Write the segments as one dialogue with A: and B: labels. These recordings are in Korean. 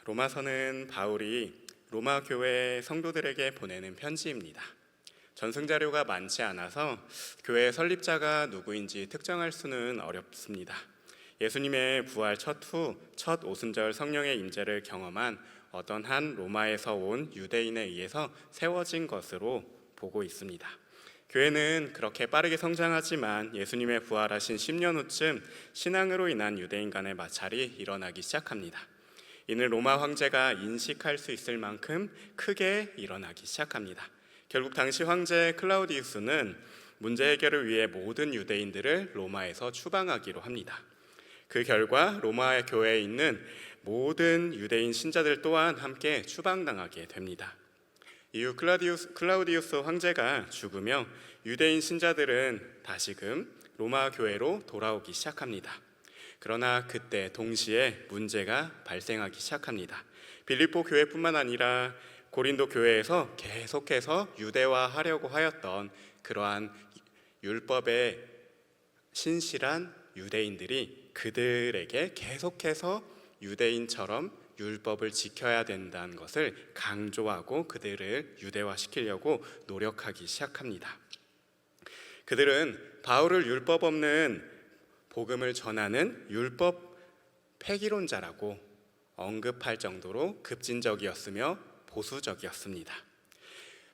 A: 로마서는 바울이 로마 교회 성도들에게 보내는 편지입니다. 전승자료가 많지 않아서 교회 설립자가 누구인지 특정할 수는 어렵습니다. 예수님의 부활 첫 오순절 성령의 임재를 경험한 어떤 한 로마에서 온 유대인에 의해서 세워진 것으로 보고 있습니다. 교회는 그렇게 빠르게 성장하지만 예수님의 부활하신 10년 후쯤 신앙으로 인한 유대인 간의 마찰이 일어나기 시작합니다. 이는 로마 황제가 인식할 수 있을 만큼 크게 일어나기 시작합니다. 결국 당시 황제 클라우디우스는 문제 해결을 위해 모든 유대인들을 로마에서 추방하기로 합니다. 그 결과 로마 교회에 있는 모든 유대인 신자들 또한 함께 추방당하게 됩니다. 이후 클라우디우스 황제가 죽으며 유대인 신자들은 다시금 로마 교회로 돌아오기 시작합니다. 그러나 그때 동시에 문제가 발생하기 시작합니다. 빌립보 교회뿐만 아니라 고린도 교회에서 계속해서 유대화하려고 하였던 그러한 율법에 신실한 유대인들이 그들에게 계속해서 유대인처럼 율법을 지켜야 된다는 것을 강조하고 그들을 유대화시키려고 노력하기 시작합니다. 그들은 바울을 율법 없는 복음을 전하는 율법 폐기론자라고 언급할 정도로 급진적이었으며 보수적이었습니다.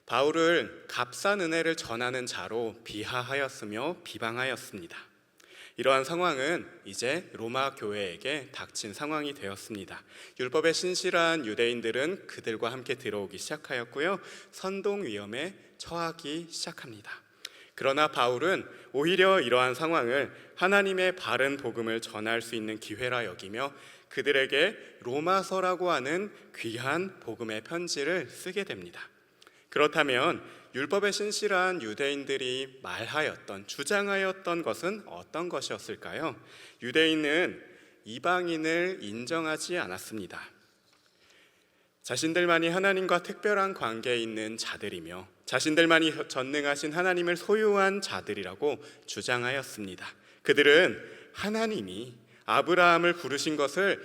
A: 바울을 값싼 은혜를 전하는 자로 비하하였으며 비방하였습니다. 이러한 상황은 이제 로마 교회에게 닥친 상황이 되었습니다. 율법에 신실한 유대인들은 그들과 함께 들어오기 시작하였고요, 선동 위험에 처하기 시작합니다. 그러나 바울은 오히려 이러한 상황을 하나님의 바른 복음을 전할 수 있는 기회라 여기며 그들에게 로마서라고 하는 귀한 복음의 편지를 쓰게 됩니다. 그렇다면 율법에 신실한 유대인들이 주장하였던 것은 어떤 것이었을까요? 유대인은 이방인을 인정하지 않았습니다. 자신들만이 하나님과 특별한 관계에 있는 자들이며 자신들만이 전능하신 하나님을 소유한 자들이라고 주장하였습니다. 그들은 하나님이 아브라함을 부르신 것을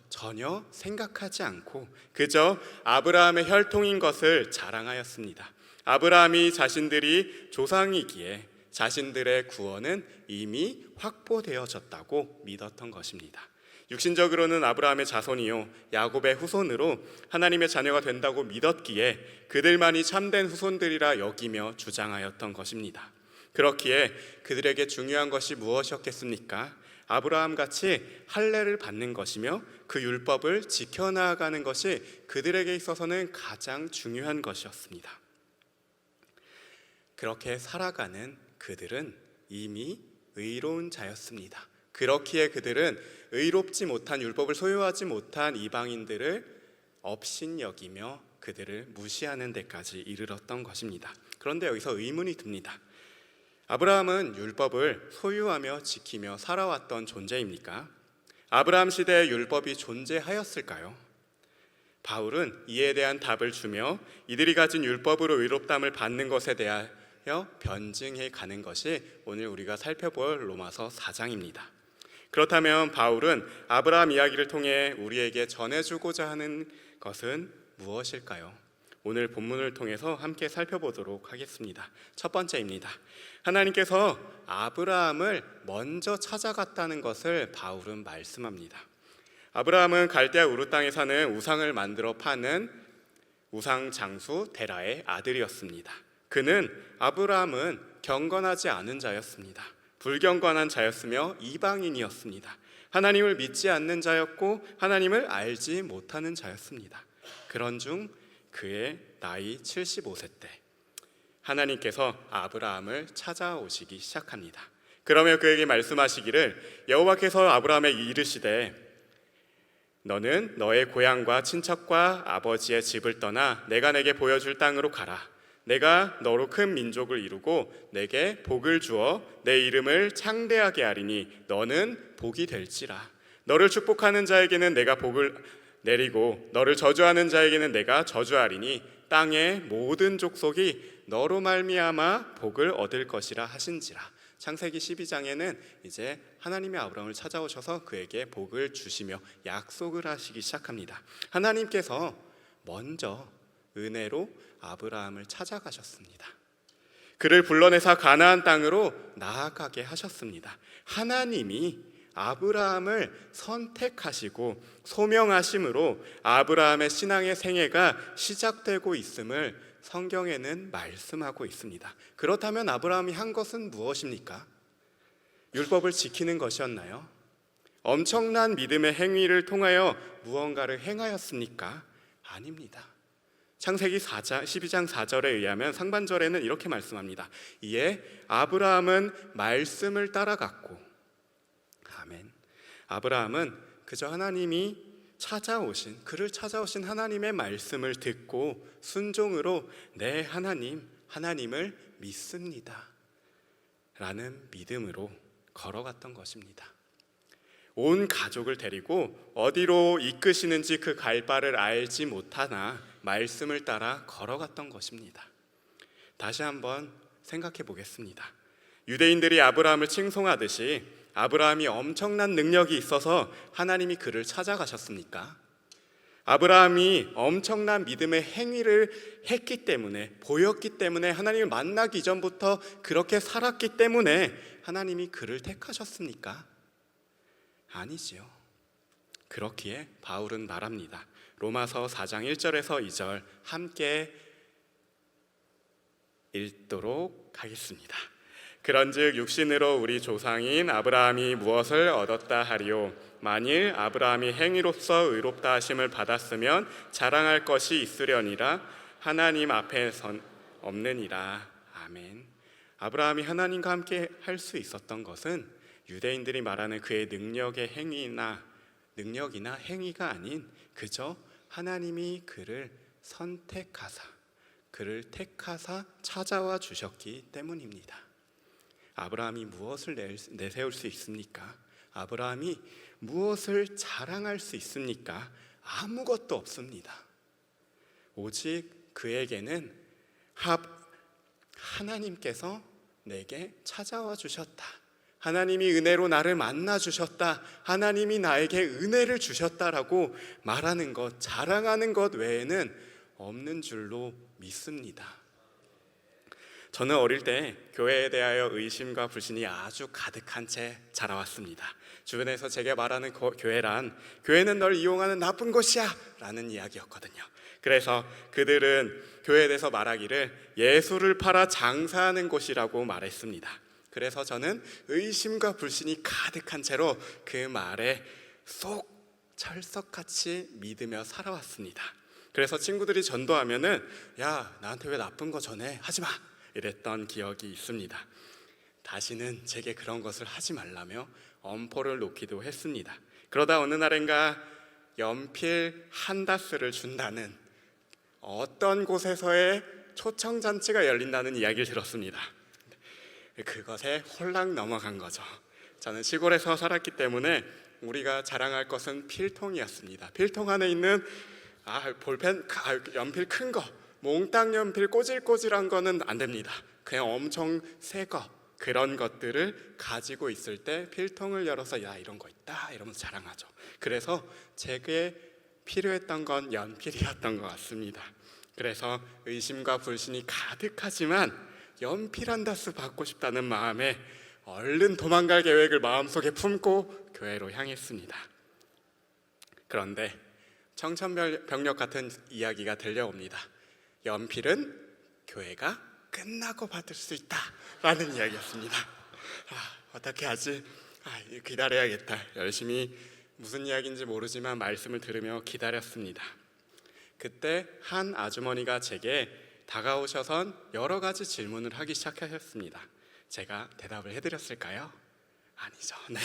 A: 전혀 생각하지 않고 그저 아브라함의 혈통인 것을 자랑하였습니다. 아브라함이 자신들이 조상이기에 자신들의 구원은 이미 확보되어졌다고 믿었던 것입니다. 육신적으로는 아브라함의 자손이요 야곱의 후손으로 하나님의 자녀가 된다고 믿었기에 그들만이 참된 후손들이라 여기며 주장하였던 것입니다. 그렇기에 그들에게 중요한 것이 무엇이었겠습니까? 아브라함같이 할례를 받는 것이며 그 율법을 지켜나가는 것이 그들에게 있어서는 가장 중요한 것이었습니다. 그렇게 살아가는 그들은 이미 의로운 자였습니다. 그렇기에 그들은 의롭지 못한 율법을 소유하지 못한 이방인들을 업신여기며 그들을 무시하는 데까지 이르렀던 것입니다. 그런데 여기서 의문이 듭니다. 아브라함은 율법을 소유하며 지키며 살아왔던 존재입니까? 아브라함 시대에 율법이 존재하였을까요? 바울은 이에 대한 답을 주며 이들이 가진 율법으로 의롭다함을 받는 것에 대하여 변증해 가는 것이 오늘 우리가 살펴볼 로마서 4장입니다. 그렇다면 바울은 아브라함 이야기를 통해 우리에게 전해주고자 하는 것은 무엇일까요? 오늘 본문을 통해서 함께 살펴보도록 하겠습니다. 첫 번째입니다. 하나님께서 아브라함을 먼저 찾아갔다는 것을 바울은 말씀합니다. 아브라함은 갈대아 우르 땅에 사는 우상을 만들어 파는 우상 장수 데라의 아들이었습니다. 아브라함은 경건하지 않은 자였습니다. 불경건한 자였으며 이방인이었습니다. 하나님을 믿지 않는 자였고 하나님을 알지 못하는 자였습니다. 그런 중 그의 나이 75세 때 하나님께서 아브라함을 찾아오시기 시작합니다. 그러며 그에게 말씀하시기를 여호와께서 아브라함에게 이르시되 너는 너의 고향과 친척과 아버지의 집을 떠나 내가 내게 보여줄 땅으로 가라. 내가 너로 큰 민족을 이루고 내게 복을 주어 내 이름을 창대하게 하리니 너는 복이 될지라. 너를 축복하는 자에게는 내가 복을 내리고 너를 저주하는 자에게는 내가 저주하리니 땅의 모든 족속이 너로 말미암아 복을 얻을 것이라 하신지라. 창세기 12장에는 이제 하나님이 아브라함을 찾아오셔서 그에게 복을 주시며 약속을 하시기 시작합니다. 하나님께서 먼저 은혜로 아브라함을 찾아가셨습니다. 그를 불러내사 가나안 땅으로 나아가게 하셨습니다. 하나님이 아브라함을 선택하시고 소명하심으로 아브라함의 신앙의 생애가 시작되고 있음을 성경에는 말씀하고 있습니다. 그렇다면 아브라함이 한 것은 무엇입니까? 율법을 지키는 것이었나요? 엄청난 믿음의 행위를 통하여 무언가를 행하였습니까? 아닙니다. 창세기 12장 4절에 의하면 상반절에는 이렇게 말씀합니다. 이에 아브라함은 말씀을 따라갔고, 아멘. 아브라함은 그저 하나님이 그를 찾아오신 하나님의 말씀을 듣고 순종으로 내 하나님을 믿습니다 라는 믿음으로 걸어갔던 것입니다. 온 가족을 데리고 어디로 이끄시는지 그 갈 바를 알지 못하나 말씀을 따라 걸어갔던 것입니다. 다시 한번 생각해 보겠습니다. 유대인들이 아브라함을 칭송하듯이 아브라함이 엄청난 능력이 있어서 하나님이 그를 찾아가셨습니까? 아브라함이 엄청난 믿음의 행위를 했기 때문에, 보였기 때문에, 하나님을 만나기 이전부터 그렇게 살았기 때문에 하나님이 그를 택하셨습니까? 아니지요. 그렇기에 바울은 말합니다. 로마서 4장 1절에서 2절 함께 읽도록 하겠습니다. 그런즉 육신으로 우리 조상인 아브라함이 무엇을 얻었다 하리요? 만일 아브라함이 행위로서 의롭다 하심을 받았으면 자랑할 것이 있으려니라. 하나님 앞에선 없느니라. 아멘. 아브라함이 하나님과 함께 할 수 있었던 것은 유대인들이 말하는 그의 능력이나 행위가 아닌 그저 하나님이 그를 선택하사, 그를 택하사 찾아와 주셨기 때문입니다. 아브라함이 무엇을 내세울 수 있습니까? 아브라함이 무엇을 자랑할 수 있습니까? 아무것도 없습니다. 오직 그에게는 하나님께서 내게 찾아와 주셨다, 하나님이 은혜로 나를 만나 주셨다, 하나님이 나에게 은혜를 주셨다라고 말하는 것, 자랑하는 것 외에는 없는 줄로 믿습니다. 저는 어릴 때 교회에 대하여 의심과 불신이 아주 가득한 채 자라왔습니다. 주변에서 제게 말하는 교회는 널 이용하는 나쁜 곳이야 라는 이야기였거든요. 그래서 그들은 교회에 대해서 말하기를 예수를 팔아 장사하는 곳이라고 말했습니다. 그래서 저는 의심과 불신이 가득한 채로 그 말에 쏙 철석같이 믿으며 살아왔습니다. 그래서 친구들이 전도하면은 야, 나한테 왜 나쁜 거 전해? 하지 마! 이랬던 기억이 있습니다. 다시는 제게 그런 것을 하지 말라며 엄포를 놓기도 했습니다. 그러다 어느 날인가 연필 한 다스를 준다는 어떤 곳에서의 초청잔치가 열린다는 이야기를 들었습니다. 그것에 홀랑 넘어간 거죠. 저는 시골에서 살았기 때문에 우리가 자랑할 것은 필통이었습니다. 필통 안에 있는 볼펜, 연필 큰 거, 몽땅 연필 꼬질꼬질한 거는 안 됩니다. 그냥 엄청 새 거, 그런 것들을 가지고 있을 때 필통을 열어서 야, 이런 거 있다 이러면서 자랑하죠. 그래서 제게 필요했던 건 연필이었던 것 같습니다. 그래서 의심과 불신이 가득하지만 연필 한 다스 받고 싶다는 마음에 얼른 도망갈 계획을 마음속에 품고 교회로 향했습니다. 그런데 청천벽력 같은 이야기가 들려옵니다. 연필은 교회가 끝나고 받을 수 있다라는 이야기였습니다. 어떻게 하지? 기다려야겠다. 열심히 무슨 이야기인지 모르지만 말씀을 들으며 기다렸습니다. 그때 한 아주머니가 제게 다가오셔선 여러 가지 질문을 하기 시작하셨습니다. 제가 대답을 해드렸을까요? 아니죠. 네,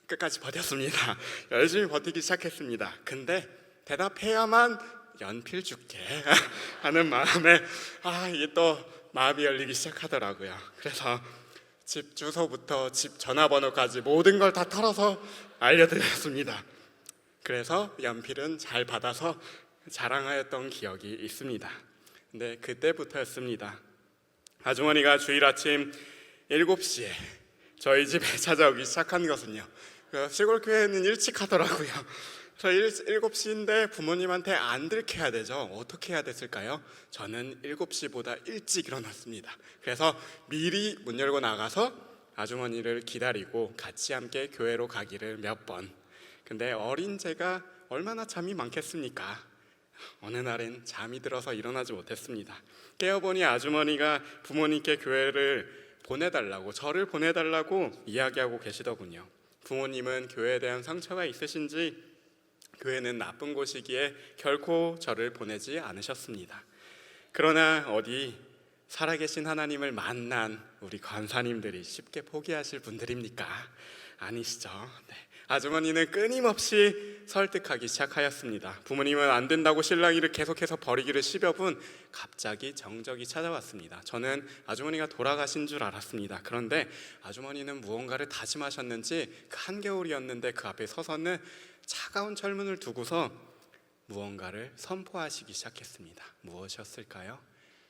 A: 끝까지 버텼습니다. 열심히 버티기 시작했습니다. 근데 대답해야만 연필 줄게 하는 마음에 이게 또 마음이 열리기 시작하더라고요. 그래서 집 주소부터 집 전화번호까지 모든 걸 다 털어서 알려드렸습니다. 그래서 연필은 잘 받아서 자랑하였던 기억이 있습니다. 근데 그때부터였습니다. 아주머니가 주일 아침 7시에 저희 집에 찾아오기 시작한 것은요, 시골 교회는 일찍 하더라고요. 저 7시인데 부모님한테 안 들켜야 되죠. 어떻게 해야 됐을까요? 저는 7시보다 일찍 일어났습니다. 그래서 미리 문 열고 나가서 아주머니를 기다리고 같이 함께 교회로 가기를 몇 번. 근데 어린 제가 얼마나 잠이 많겠습니까? 어느 날엔 잠이 들어서 일어나지 못했습니다. 깨어보니 아주머니가 부모님께 교회를 보내달라고, 저를 보내달라고 이야기하고 계시더군요. 부모님은 교회에 대한 상처가 있으신지 교회는 나쁜 곳이기에 결코 저를 보내지 않으셨습니다. 그러나 어디 살아계신 하나님을 만난 우리 권사님들이 쉽게 포기하실 분들입니까? 아니시죠? 네. 아주머니는 끊임없이 설득하기 시작하였습니다. 부모님은 안 된다고 신랑이를 계속해서 버리기를 10여 분. 갑자기 정적이 찾아왔습니다. 저는 아주머니가 돌아가신 줄 알았습니다. 그런데 아주머니는 무언가를 다짐하셨는지 그 한겨울이었는데 그 앞에 서서는 차가운 철문을 두고서 무언가를 선포하시기 시작했습니다. 무엇이었을까요?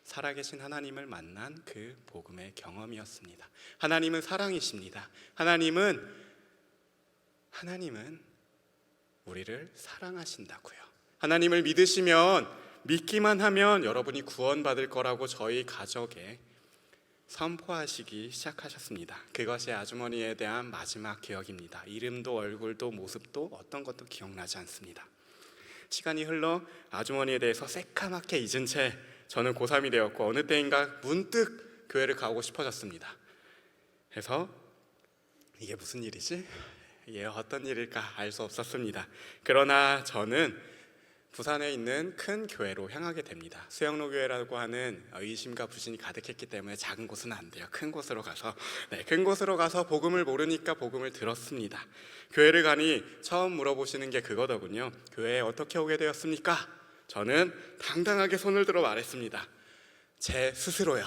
A: 살아계신 하나님을 만난 그 복음의 경험이었습니다. 하나님은 사랑이십니다. 하나님은 우리를 사랑하신다고요. 하나님을 믿기만 하면 여러분이 구원받을 거라고 저희 가족에 선포하시기 시작하셨습니다. 그것이 아주머니에 대한 마지막 기억입니다. 이름도 얼굴도 모습도 어떤 것도 기억나지 않습니다. 시간이 흘러 아주머니에 대해서 새까맣게 잊은 채 저는 고3이 되었고 어느 때인가 문득 교회를 가고 싶어졌습니다. 그래서 이게 무슨 일이지? 이게 어떤 일일까 알 수 없었습니다. 그러나 저는 부산에 있는 큰 교회로 향하게 됩니다. 수영로 교회라고 하는 의심과 불신이 가득했기 때문에 작은 곳은 안 돼요. 큰 곳으로 가서 복음을 모르니까 복음을 들었습니다. 교회를 가니 처음 물어보시는 게 그거더군요. 교회에 어떻게 오게 되었습니까? 저는 당당하게 손을 들어 말했습니다. 제 스스로요.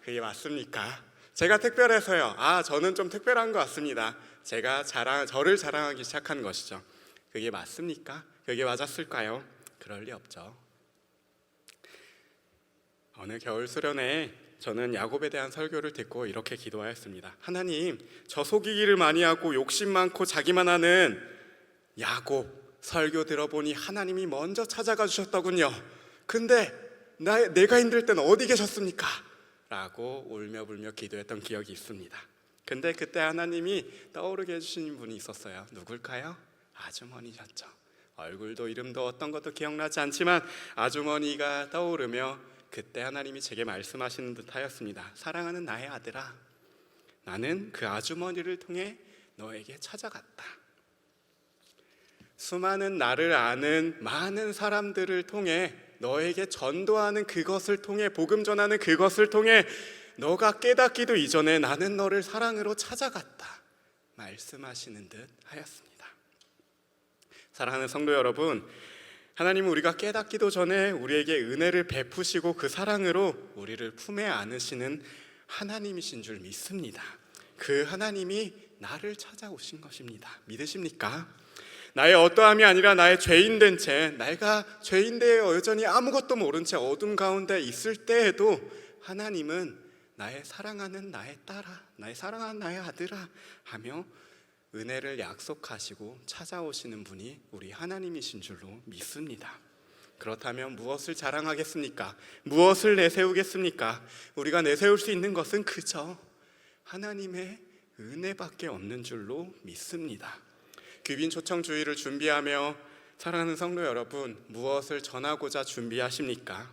A: 그게 맞습니까? 제가 특별해서요. 저는 좀 특별한 것 같습니다. 저를 자랑하기 시작한 것이죠. 그게 맞습니까? 그게 맞았을까요? 그럴 리 없죠. 어느 겨울 수련회에 저는 야곱에 대한 설교를 듣고 이렇게 기도하였습니다. 하나님, 저 속이기를 많이 하고 욕심 많고 자기만 하는 야곱 설교 들어보니 하나님이 먼저 찾아가 주셨더군요. 근데 내가 힘들 때는 어디 계셨습니까? 라고 울며불며 기도했던 기억이 있습니다. 근데 그때 하나님이 떠오르게 해주신 분이 있었어요. 누굴까요? 아주머니셨죠. 얼굴도 이름도 어떤 것도 기억나지 않지만 아주머니가 떠오르며 그때 하나님이 제게 말씀하시는 듯 하였습니다. 사랑하는 나의 아들아, 나는 그 아주머니를 통해 너에게 찾아갔다. 수많은 나를 아는 많은 사람들을 통해 너에게 전도하는 그것을 통해 복음 전하는 그것을 통해 너가 깨닫기도 이전에 나는 너를 사랑으로 찾아갔다 말씀하시는 듯 하였습니다. 사랑하는 성도 여러분, 하나님은 우리가 깨닫기도 전에 우리에게 은혜를 베푸시고 그 사랑으로 우리를 품에 안으시는 하나님이신 줄 믿습니다. 그 하나님이 나를 찾아오신 것입니다. 믿으십니까? 나의 어떠함이 아니라 나의 죄인된 채, 내가 죄인데 여전히 아무것도 모른 채 어둠 가운데 있을 때에도 하나님은 나의 사랑하는 나의 딸아, 나의 사랑하는 나의 아들아 하며 은혜를 약속하시고 찾아오시는 분이 우리 하나님이신 줄로 믿습니다. 그렇다면 무엇을 자랑하겠습니까? 무엇을 내세우겠습니까? 우리가 내세울 수 있는 것은 그저 하나님의 은혜밖에 없는 줄로 믿습니다. 귀빈 초청 주일을 준비하며 사랑하는 성도 여러분, 무엇을 전하고자 준비하십니까?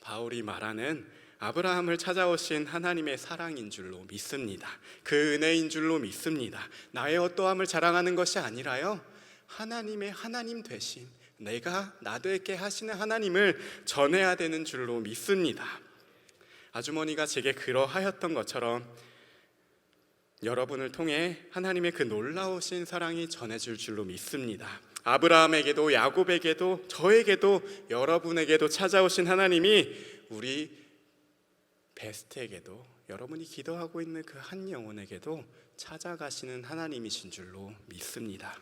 A: 바울이 말하는 아브라함을 찾아오신 하나님의 사랑인 줄로 믿습니다. 그 은혜인 줄로 믿습니다. 나의 어떠함을 자랑하는 것이 아니라요, 하나님의 하나님 되신, 내가 나 되게 하시는 하나님을 전해야 되는 줄로 믿습니다. 아주머니가 제게 그러하였던 것처럼 여러분을 통해 하나님의 그 놀라우신 사랑이 전해질 줄로 믿습니다. 아브라함에게도 야곱에게도 저에게도 여러분에게도 찾아오신 하나님이 우리 베스트에게도, 여러분이 기도하고 있는 그 한 영혼에게도 찾아가시는 하나님이신 줄로 믿습니다.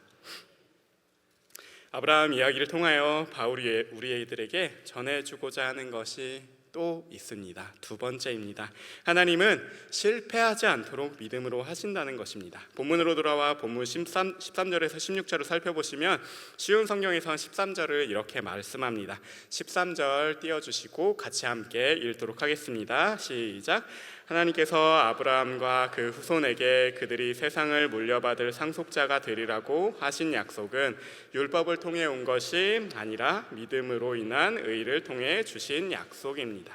A: 아브라함 이야기를 통하여 바울이 우리들에게 전해주고자 하는 것이 또 있습니다. 두 번째입니다. 하나님은 실패하지 않도록 믿음으로 하신다는 것입니다. 본문으로 돌아와 본문 13절에서 16절을 살펴보시면 쉬운 성경에서는 13절을 이렇게 말씀합니다. 13절 띄워주시고 같이 함께 읽도록 하겠습니다. 시작. 하나님께서 아브라함과 그 후손에게 그들이 세상을 물려받을 상속자가 되리라고 하신 약속은 율법을 통해 온 것이 아니라 믿음으로 인한 의를 통해 주신 약속입니다.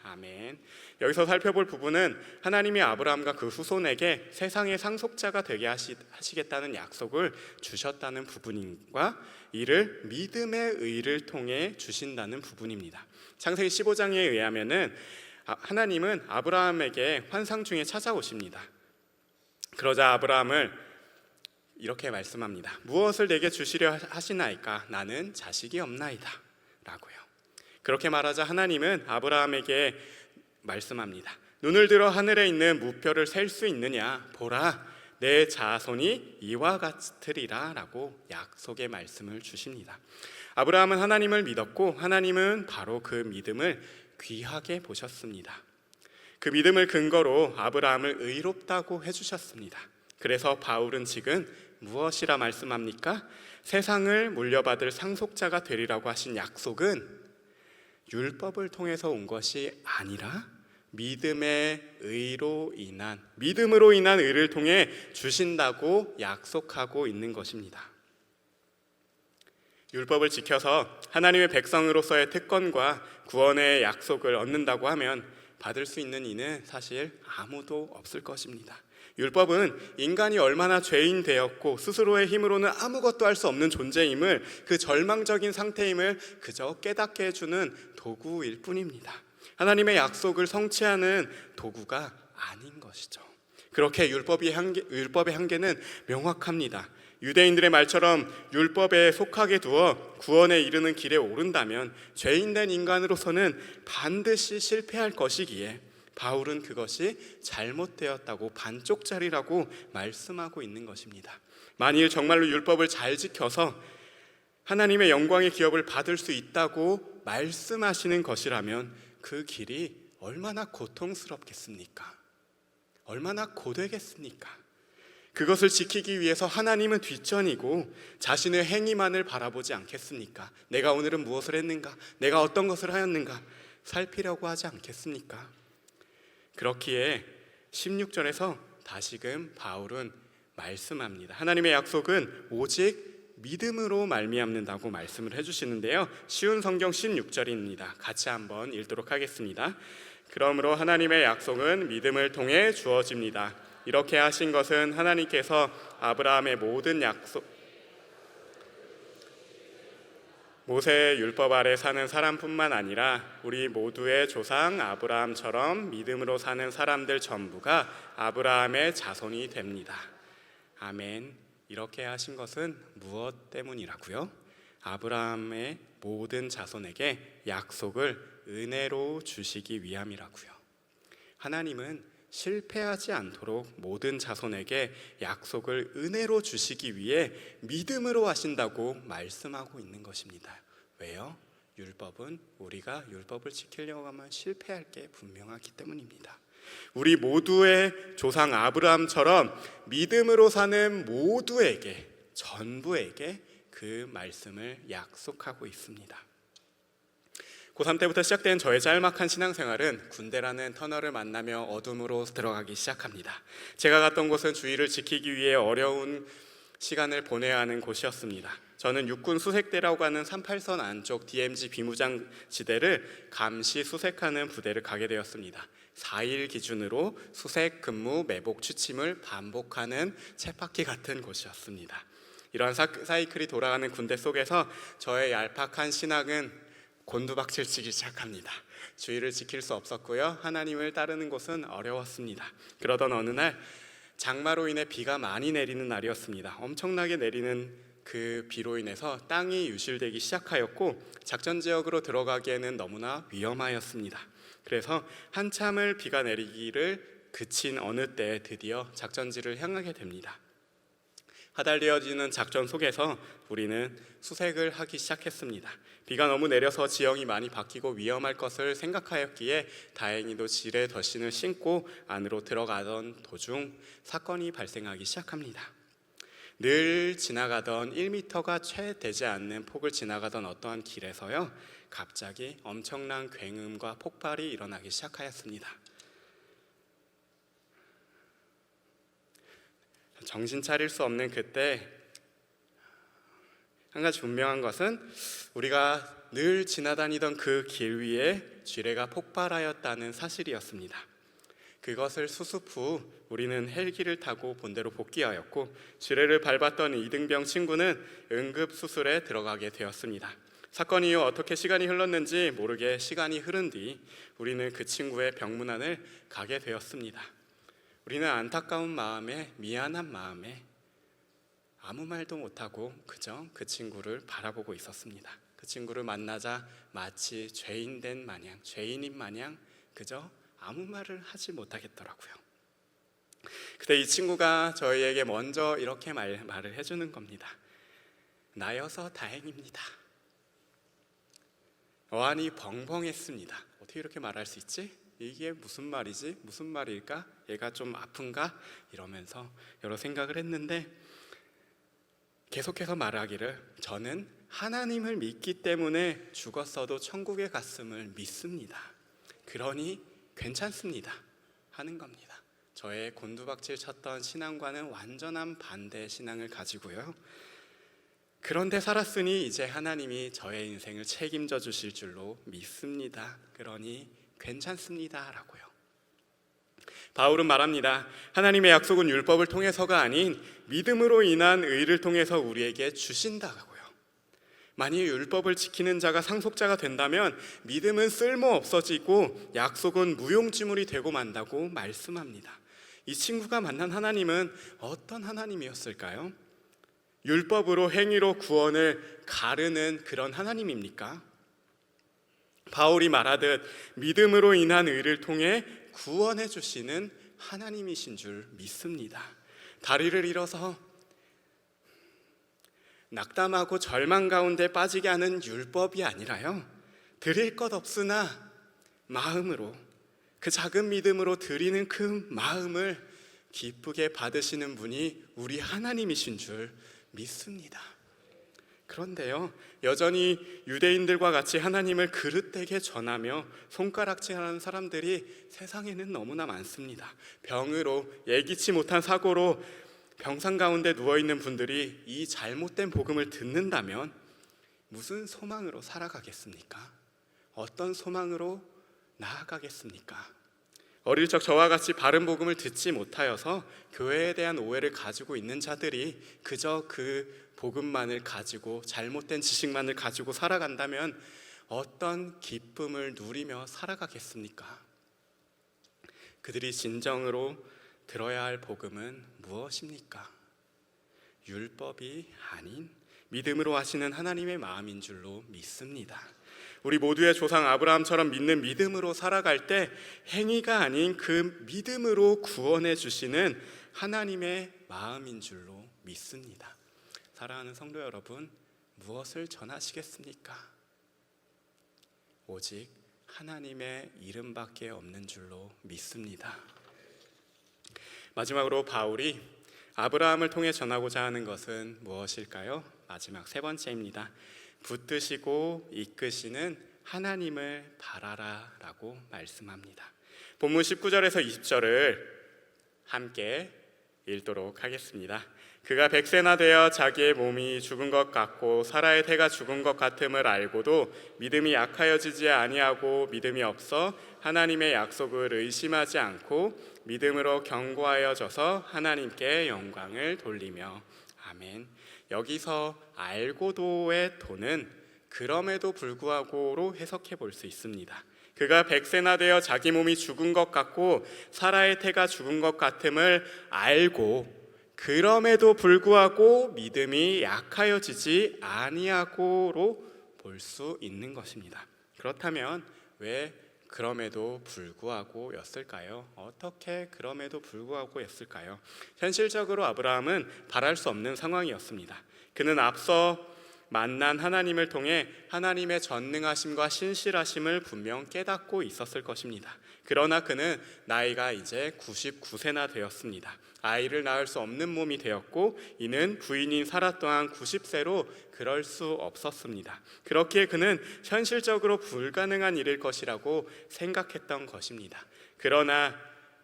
A: 아멘. 여기서 살펴볼 부분은 하나님이 아브라함과 그 후손에게 세상의 상속자가 되게 하시겠다는 약속을 주셨다는 부분과 이를 믿음의 의를 통해 주신다는 부분입니다. 창세기 15장에 의하면은 하나님은 아브라함에게 환상 중에 찾아오십니다. 그러자 아브라함을 이렇게 말씀합니다. 무엇을 내게 주시려 하시나이까? 나는 자식이 없나이다 라고요. 그렇게 말하자 하나님은 아브라함에게 말씀합니다. 눈을 들어 하늘에 있는 무표를 셀 수 있느냐? 보라, 내 자손이 이와 같으리라 라고 약속의 말씀을 주십니다. 아브라함은 하나님을 믿었고 하나님은 바로 그 믿음을 귀하게 보셨습니다. 그 믿음을 근거로 아브라함을 의롭다고 해주셨습니다. 그래서 바울은 지금 무엇이라 말씀합니까? 세상을 물려받을 상속자가 되리라고 하신 약속은 율법을 통해서 온 것이 아니라 믿음으로 인한 의를 통해 주신다고 약속하고 있는 것입니다. 율법을 지켜서 하나님의 백성으로서의 특권과 구원의 약속을 얻는다고 하면 받을 수 있는 이는 사실 아무도 없을 것입니다. 율법은 인간이 얼마나 죄인 되었고 스스로의 힘으로는 아무것도 할 수 없는 존재임을, 그 절망적인 상태임을 그저 깨닫게 해주는 도구일 뿐입니다. 하나님의 약속을 성취하는 도구가 아닌 것이죠. 그렇게 율법의 한계는 명확합니다. 유대인들의 말처럼 율법에 속하게 두어 구원에 이르는 길에 오른다면 죄인된 인간으로서는 반드시 실패할 것이기에 바울은 그것이 잘못되었다고 반쪽짜리라고 말씀하고 있는 것입니다. 만일 정말로 율법을 잘 지켜서 하나님의 영광의 기업을 받을 수 있다고 말씀하시는 것이라면 그 길이 얼마나 고통스럽겠습니까? 얼마나 고되겠습니까? 그것을 지키기 위해서 하나님은 뒷전이고 자신의 행위만을 바라보지 않겠습니까? 내가 오늘은 무엇을 했는가? 내가 어떤 것을 하였는가? 살피려고 하지 않겠습니까? 그렇기에 16절에서 다시금 바울은 말씀합니다. 하나님의 약속은 오직 믿음으로 말미암는다고 말씀을 해주시는데요. 쉬운 성경 16절입니다. 같이 한번 읽도록 하겠습니다. 그러므로 하나님의 약속은 믿음을 통해 주어집니다. 이렇게 하신 것은 하나님께서 아브라함의 모든 약속, 모세의 율법 아래 사는 사람뿐만 아니라 우리 모두의 조상 아브라함처럼 믿음으로 사는 사람들 전부가 아브라함의 자손이 됩니다. 아멘. 이렇게 하신 것은 무엇 때문이라고요? 아브라함의 모든 자손에게 약속을 은혜로 주시기 위함이라고요. 하나님은 실패하지 않도록 모든 자손에게 약속을 은혜로 주시기 위해 믿음으로 하신다고 말씀하고 있는 것입니다. 왜요? 율법은 우리가 율법을 지키려고 하면 실패할 게 분명하기 때문입니다. 우리 모두의 조상 아브라함처럼 믿음으로 사는 모두에게, 전부에게 그 말씀을 약속하고 있습니다. 고3 때부터 시작된 저의 짤막한 신앙생활은 군대라는 터널을 만나며 어둠으로 들어가기 시작합니다. 제가 갔던 곳은 주의를 지키기 위해 어려운 시간을 보내야 하는 곳이었습니다. 저는 육군 수색대라고 하는 38선 안쪽 DMZ 비무장 지대를 감시 수색하는 부대를 가게 되었습니다. 4일 기준으로 수색, 근무, 매복, 취침을 반복하는 쳇바퀴 같은 곳이었습니다. 이러한 사이클이 돌아가는 군대 속에서 저의 얄팍한 신앙은 곤두박질치기 시작합니다. 주의를 지킬 수 없었고요. 하나님을 따르는 것은 어려웠습니다. 그러던 어느 날 장마로 인해 비가 많이 내리는 날이었습니다. 엄청나게 내리는 그 비로 인해서 땅이 유실되기 시작하였고 작전 지역으로 들어가기에는 너무나 위험하였습니다. 그래서 한참을 비가 내리기를 그친 어느 때 드디어 작전지를 향하게 됩니다. 하달되어지는 작전 속에서 우리는 수색을 하기 시작했습니다. 비가 너무 내려서 지형이 많이 바뀌고 위험할 것을 생각하였기에 다행히도 지뢰 덧신을 신고 안으로 들어가던 도중 사건이 발생하기 시작합니다. 늘 지나가던 1m가 채 되지 않는 폭을 지나가던 어떠한 길에서요, 갑자기 엄청난 굉음과 폭발이 일어나기 시작하였습니다. 정신 차릴 수 없는 그때 한 가지 분명한 것은 우리가 늘 지나다니던 그 길 위에 지뢰가 폭발하였다는 사실이었습니다. 그것을 수습 후 우리는 헬기를 타고 본대로 복귀하였고, 지뢰를 밟았던 이등병 친구는 응급수술에 들어가게 되었습니다. 사건 이후 어떻게 시간이 흘렀는지 모르게 시간이 흐른 뒤 우리는 그 친구의 병문안을 가게 되었습니다. 우리는 안타까운 마음에, 미안한 마음에 아무 말도 못하고 그저 그 친구를 바라보고 있었습니다. 그 친구를 만나자 마치 죄인인 마냥 그저 아무 말을 하지 못하겠더라고요. 그때 이 친구가 저희에게 먼저 이렇게 말을 해주는 겁니다. 나여서 다행입니다. 어안이 벙벙했습니다. 어떻게 이렇게 말할 수 있지? 이게 무슨 말이지? 무슨 말일까? 얘가 좀 아픈가? 이러면서 여러 생각을 했는데 계속해서 말하기를, 저는 하나님을 믿기 때문에 죽었어도 천국에 갔음을 믿습니다. 그러니 괜찮습니다 하는 겁니다. 저의 곤두박질 쳤던 신앙과는 완전한 반대의 신앙을 가지고요, 그런데 살았으니 이제 하나님이 저의 인생을 책임져 주실 줄로 믿습니다. 그러니 괜찮습니다 라고요. 바울은 말합니다. 하나님의 약속은 율법을 통해서가 아닌 믿음으로 인한 의를 통해서 우리에게 주신다고요. 만일 율법을 지키는 자가 상속자가 된다면 믿음은 쓸모 없어지고 약속은 무용지물이 되고 만다고 말씀합니다. 이 친구가 만난 하나님은 어떤 하나님이었을까요? 율법으로 행위로 구원을 가르는 그런 하나님입니까? 바울이 말하듯 믿음으로 인한 의를 통해 구원해 주시는 하나님이신 줄 믿습니다. 다리를 잃어서 낙담하고 절망 가운데 빠지게 하는 율법이 아니라요, 드릴 것 없으나 마음으로, 그 작은 믿음으로 드리는 그 마음을 기쁘게 받으시는 분이 우리 하나님이신 줄 믿습니다. 그런데요, 여전히 유대인들과 같이 하나님을 그릇되게 전하며 손가락질하는 사람들이 세상에는 너무나 많습니다. 병으로, 예기치 못한 사고로 병상 가운데 누워있는 분들이 이 잘못된 복음을 듣는다면 무슨 소망으로 살아가겠습니까? 어떤 소망으로 나아가겠습니까? 어릴 적 저와 같이 바른 복음을 듣지 못하여서 교회에 대한 오해를 가지고 있는 자들이 그저 그 복음만을 가지고, 잘못된 지식만을 가지고 살아간다면 어떤 기쁨을 누리며 살아가겠습니까? 그들이 진정으로 들어야 할 복음은 무엇입니까? 율법이 아닌 믿음으로 하시는 하나님의 마음인 줄로 믿습니다. 우리 모두의 조상 아브라함처럼 믿는 믿음으로 살아갈 때 행위가 아닌 그 믿음으로 구원해 주시는 하나님의 마음인 줄로 믿습니다. 사랑하는 성도 여러분, 무엇을 전하시겠습니까? 오직 하나님의 이름밖에 없는 줄로 믿습니다. 마지막으로 바울이 아브라함을 통해 전하고자 하는 것은 무엇일까요? 마지막 세 번째입니다. 붙드시고 이끄시는 하나님을 바라라 라고 말씀합니다. 본문 19절에서 20절을 함께 읽도록 하겠습니다. 그가 백세나 되어 자기의 몸이 죽은 것 같고 사라의 태가 죽은 것 같음을 알고도 믿음이 약하여지지 아니하고 믿음이 없어 하나님의 약속을 의심하지 않고 믿음으로 견고하여져서 하나님께 영광을 돌리며. 아멘. 여기서 알고도의 도는 그럼에도 불구하고로 해석해 볼 수 있습니다. 그가 백세나 되어 자기 몸이 죽은 것 같고 사라의 태가 죽은 것 같음을 알고 그럼에도 불구하고 믿음이 약하여지지 아니하고로 볼 수 있는 것입니다. 그렇다면 왜 그럼에도 불구하고였을까요? 어떻게 그럼에도 불구하고였을까요? 현실적으로 아브라함은 바랄 수 없는 상황이었습니다. 그는 앞서 만난 하나님을 통해 하나님의 전능하심과 신실하심을 분명 깨닫고 있었을 것입니다. 그러나 그는 나이가 이제 99세나 되었습니다. 아이를 낳을 수 없는 몸이 되었고 이는 부인인 사라 또한 90세로 그럴 수 없었습니다. 그렇기에 그는 현실적으로 불가능한 일일 것이라고 생각했던 것입니다. 그러나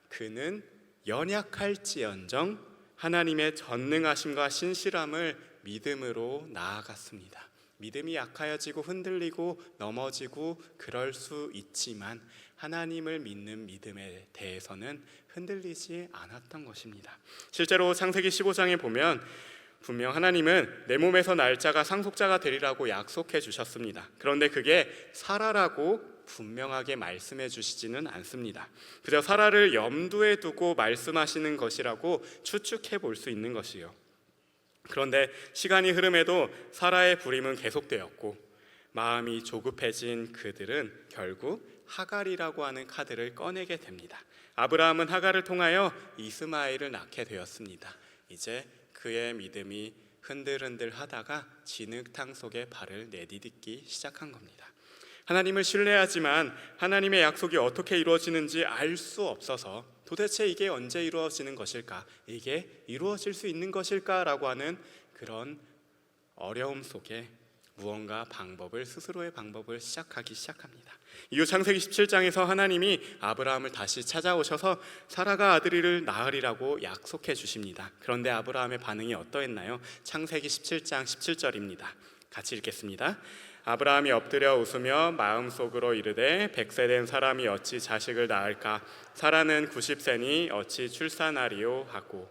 A: 그는 연약할지언정 하나님의 전능하심과 신실함을 믿음으로 나아갔습니다. 믿음이 약하여지고 흔들리고 넘어지고 그럴 수 있지만 하나님을 믿는 믿음에 대해서는 흔들리지 않았던 것입니다. 실제로 창세기 15장에 보면 분명 하나님은 내 몸에서 날 자가 상속자가 되리라고 약속해 주셨습니다. 그런데 그게 사라라고 분명하게 말씀해 주시지는 않습니다. 그저 사라를 염두에 두고 말씀하시는 것이라고 추측해 볼 수 있는 것이요. 그런데 시간이 흐름에도 사라의 불임은 계속되었고 마음이 조급해진 그들은 결국 하갈이라고 하는 카드를 꺼내게 됩니다. 아브라함은 하갈을 통하여 이스마엘을 낳게 되었습니다. 이제 그의 믿음이 흔들흔들 하다가 진흙탕 속에 발을 내디딛기 시작한 겁니다. 하나님을 신뢰하지만 하나님의 약속이 어떻게 이루어지는지 알 수 없어서 도대체 이게 언제 이루어지는 것일까? 이게 이루어질 수 있는 것일까라고 하는 그런 어려움 속에 무언가 스스로의 방법을 시작하기 시작합니다. 이후 창세기 17장에서 하나님이 아브라함을 다시 찾아오셔서 사라가 아들을 낳으리라고 약속해 주십니다. 그런데 아브라함의 반응이 어떠했나요? 창세기 17장 17절입니다. 같이 읽겠습니다. 아브라함이 엎드려 웃으며 마음속으로 이르되 100세 된 사람이 어찌 자식을 낳을까? 사라는 90세니 어찌 출산하리요? 하고,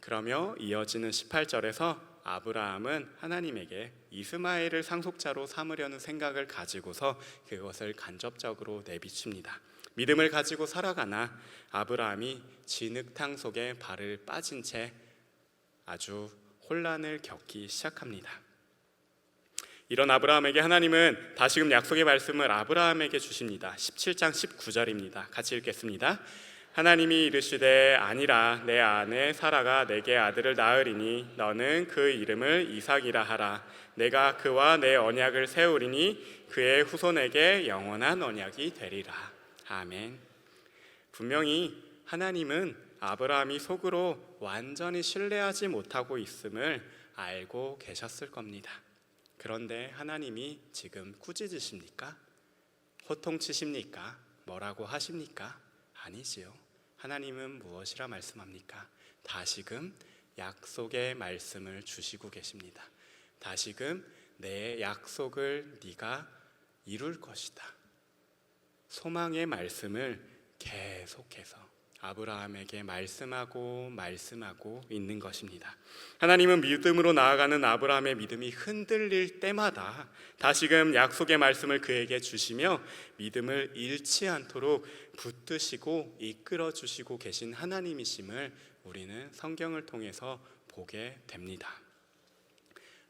A: 그러며 이어지는 18절에서 아브라함은 하나님에게 이스마엘을 상속자로 삼으려는 생각을 가지고서 그것을 간접적으로 내비칩니다. 믿음을 가지고 살아가나 아브라함이 진흙탕 속에 발을 빠진 채 아주 혼란을 겪기 시작합니다. 이런 아브라함에게 하나님은 다시금 약속의 말씀을 아브라함에게 주십니다. 17장 19절입니다. 같이 읽겠습니다. 하나님이 이르시되 아니라 내 아내 사라가 내게 아들을 낳으리니 너는 그 이름을 이삭이라 하라. 내가 그와 내 언약을 세우리니 그의 후손에게 영원한 언약이 되리라. 아멘. 분명히 하나님은 아브라함이 속으로 완전히 신뢰하지 못하고 있음을 알고 계셨을 겁니다. 그런데 하나님이 지금 꾸짖으십니까? 호통치십니까? 뭐라고 하십니까? 아니지요. 하나님은 무엇이라 말씀합니까? 다시금 약속의 말씀을 주시고 계십니다. 다시금 내 약속을 네가 이룰 것이다. 소망의 말씀을 계속해서 아브라함에게 말씀하고 있는 것입니다. 하나님은 믿음으로 나아가는 아브라함의 믿음이 흔들릴 때마다 다시금 약속의 말씀을 그에게 주시며 믿음을 잃지 않도록 붙드시고 이끌어 주시고 계신 하나님이심을 우리는 성경을 통해서 보게 됩니다.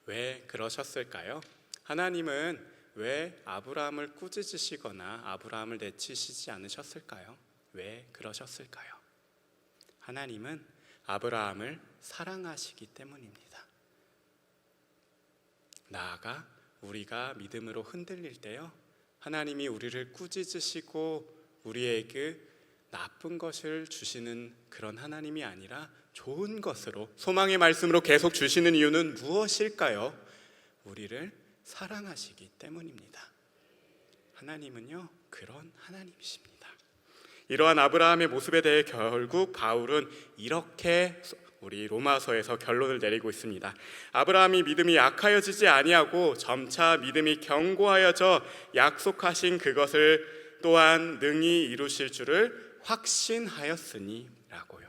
A: 왜 그러셨을까요? 하나님은 왜 아브라함을 꾸짖으시거나 아브라함을 내치시지 않으셨을까요? 왜 그러셨을까요? 하나님은 아브라함을 사랑하시기 때문입니다. 나아가 우리가 믿음으로 흔들릴 때요, 하나님이 우리를 꾸짖으시고 우리에게 나쁜 것을 주시는 그런 하나님이 아니라 좋은 것으로 소망의 말씀으로 계속 주시는 이유는 무엇일까요? 우리를 사랑하시기 때문입니다. 하나님은요, 그런 하나님이십니다. 이러한 아브라함의 모습에 대해 결국 바울은 이렇게 우리 로마서에서 결론을 내리고 있습니다. 아브라함이 믿음이 약하여지지 아니하고 점차 믿음이 견고하여져 약속하신 그것을 또한 능히 이루실 줄을 확신하였으니 라고요.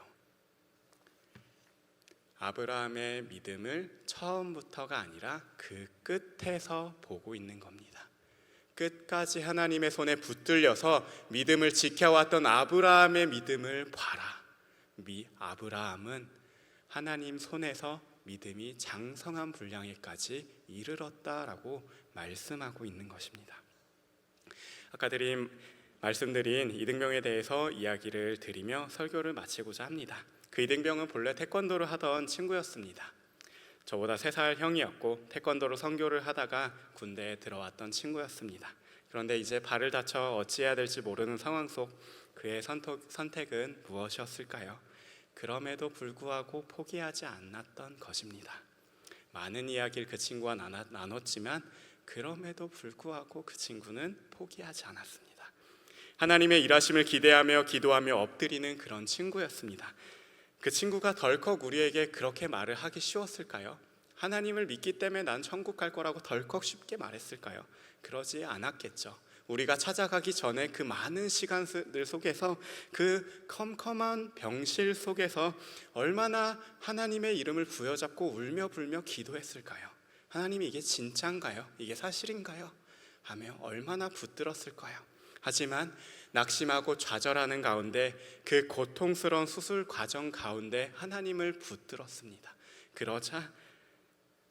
A: 아브라함의 믿음을 처음부터가 아니라 그 끝에서 보고 있는 겁니다. 끝까지 하나님의 손에 붙들려서 믿음을 지켜왔던 아브라함의 믿음을 봐라. 아브라함은 하나님 손에서 믿음이 장성한 분량에까지 이르렀다라고 말씀하고 있는 것입니다. 아까 드린 말씀드린 이등병에 대해서 이야기를 드리며 설교를 마치고자 합니다. 그 이등병은 본래 태권도를 하던 친구였습니다. 저보다 3살 형이었고 태권도로 선교를 하다가 군대에 들어왔던 친구였습니다. 그런데 이제 발을 다쳐 어찌해야 될지 모르는 상황 속 그의 선택은 무엇이었을까요? 그럼에도 불구하고 포기하지 않았던 것입니다. 많은 이야기를 그 친구와 나눴지만 그럼에도 불구하고 그 친구는 포기하지 않았습니다. 하나님의 일하심을 기대하며 기도하며 엎드리는 그런 친구였습니다. 그 친구가 덜컥 우리에게 그렇게 말을 하기 쉬웠을까요? 하나님을 믿기 때문에 난 천국 갈 거라고 덜컥 쉽게 말했을까요? 그러지 않았겠죠. 우리가 찾아가기 전에 그 많은 시간들 속에서 그 컴컴한 병실 속에서 얼마나 하나님의 이름을 부여잡고 울며 불며 기도했을까요? 하나님이 이게 진짜인가요? 이게 사실인가요? 하며 얼마나 붙들었을까요? 하지만 낙심하고 좌절하는 가운데 그 고통스러운 수술 과정 가운데 하나님을 붙들었습니다. 그러자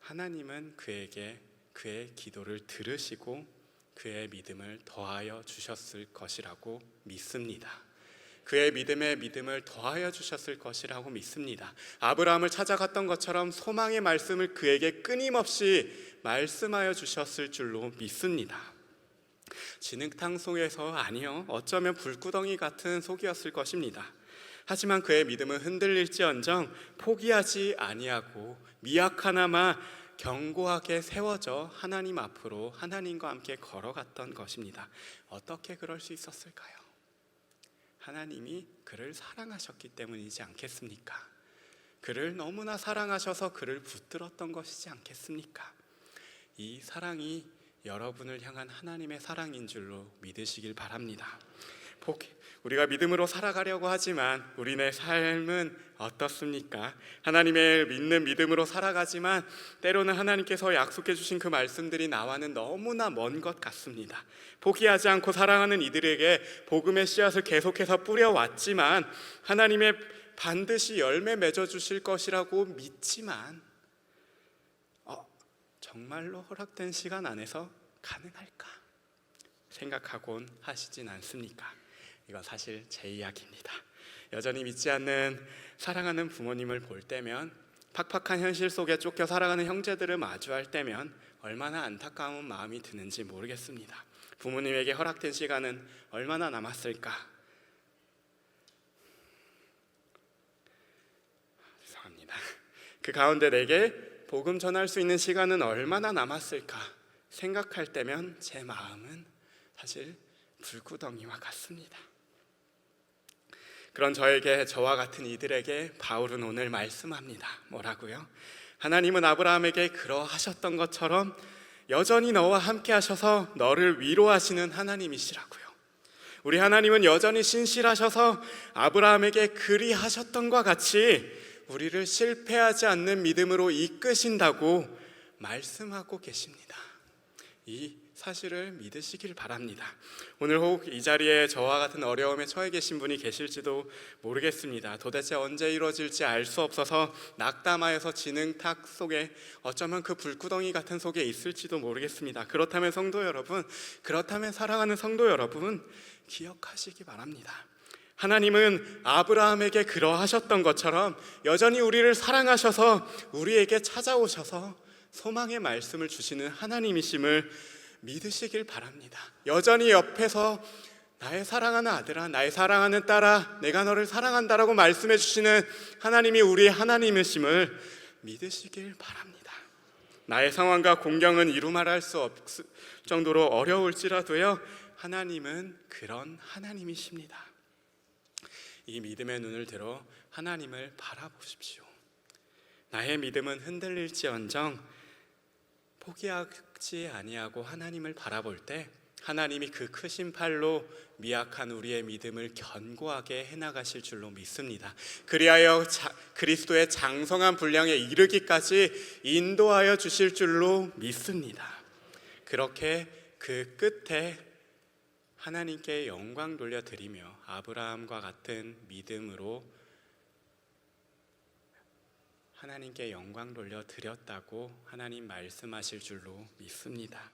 A: 하나님은 그에게 그의 기도를 들으시고 그의 믿음을 더하여 주셨을 것이라고 믿습니다. 그의 믿음에 믿음을 더하여 주셨을 것이라고 믿습니다. 아브라함을 찾아갔던 것처럼 소망의 말씀을 그에게 끊임없이 말씀하여 주셨을 줄로 믿습니다. 진흙탕 속에서 아니요, 어쩌면 불구덩이 같은 속이었을 것입니다. 하지만 그의 믿음은 흔들릴지언정 포기하지 아니하고 미약하나마 견고하게 세워져 하나님 앞으로 하나님과 함께 걸어갔던 것입니다. 어떻게 그럴 수 있었을까요? 하나님이 그를 사랑하셨기 때문이지 않겠습니까? 그를 너무나 사랑하셔서 그를 붙들었던 것이지 않겠습니까? 이 사랑이 여러분을 향한 하나님의 사랑인 줄로 믿으시길 바랍니다. 우리가 믿음으로 살아가려고 하지만 우리네 삶은 어떻습니까? 하나님의 믿는 믿음으로 살아가지만 때로는 하나님께서 약속해 주신 그 말씀들이 나와는 너무나 먼 것 같습니다. 포기하지 않고 사랑하는 이들에게 복음의 씨앗을 계속해서 뿌려왔지만 하나님의 반드시 열매 맺어 주실 것이라고 믿지만 정말로 허락된 시간 안에서 가능할까? 생각하곤 하시진 않습니까? 이건 사실 제 이야기입니다. 여전히 믿지 않는 사랑하는 부모님을 볼 때면, 팍팍한 현실 속에 쫓겨 살아가는 형제들을 마주할 때면 얼마나 안타까운 마음이 드는지 모르겠습니다. 부모님에게 허락된 시간은 얼마나 남았을까? 죄송합니다. 그 가운데 내게 복음 전할 수 있는 시간은 얼마나 남았을까 생각할 때면 제 마음은 사실 불구덩이와 같습니다. 그런 저와 같은 이들에게 바울은 오늘 말씀합니다. 뭐라고요? 하나님은 아브라함에게 그러하셨던 것처럼 여전히 너와 함께 하셔서 너를 위로하시는 하나님이시라고요. 우리 하나님은 여전히 신실하셔서 아브라함에게 그리하셨던과 같이 우리를 실패하지 않는 믿음으로 이끄신다고 말씀하고 계십니다. 이 사실을 믿으시길 바랍니다. 오늘 혹 이 자리에 저와 같은 어려움에 처해 계신 분이 계실지도 모르겠습니다. 도대체 언제 이루어질지 알 수 없어서 낙담하여서 진흙탕 속에, 어쩌면 그 불구덩이 같은 속에 있을지도 모르겠습니다. 그렇다면 성도 여러분, 그렇다면 사랑하는 성도 여러분, 기억하시기 바랍니다. 하나님은 아브라함에게 그러하셨던 것처럼 여전히 우리를 사랑하셔서 우리에게 찾아오셔서 소망의 말씀을 주시는 하나님이심을 믿으시길 바랍니다. 여전히 옆에서 나의 사랑하는 아들아, 나의 사랑하는 딸아, 내가 너를 사랑한다라고 말씀해 주시는 하나님이 우리의 하나님이심을 믿으시길 바랍니다. 나의 상황과 공경은 이루 말할 수 없을 정도로 어려울지라도요, 하나님은 그런 하나님이십니다. 이 믿음의 눈을 들어 하나님을 바라보십시오. 나의 믿음은 흔들릴지언정 포기하지 아니하고 하나님을 바라볼 때 하나님이 그 크신 팔로 미약한 우리의 믿음을 견고하게 해나가실 줄로 믿습니다. 그리하여 그리스도의 장성한 분량에 이르기까지 인도하여 주실 줄로 믿습니다. 그렇게 그 끝에 하나님께 영광 돌려드리며 아브라함과 같은 믿음으로 하나님께 영광 돌려드렸다고 하나님 말씀하실 줄로 믿습니다.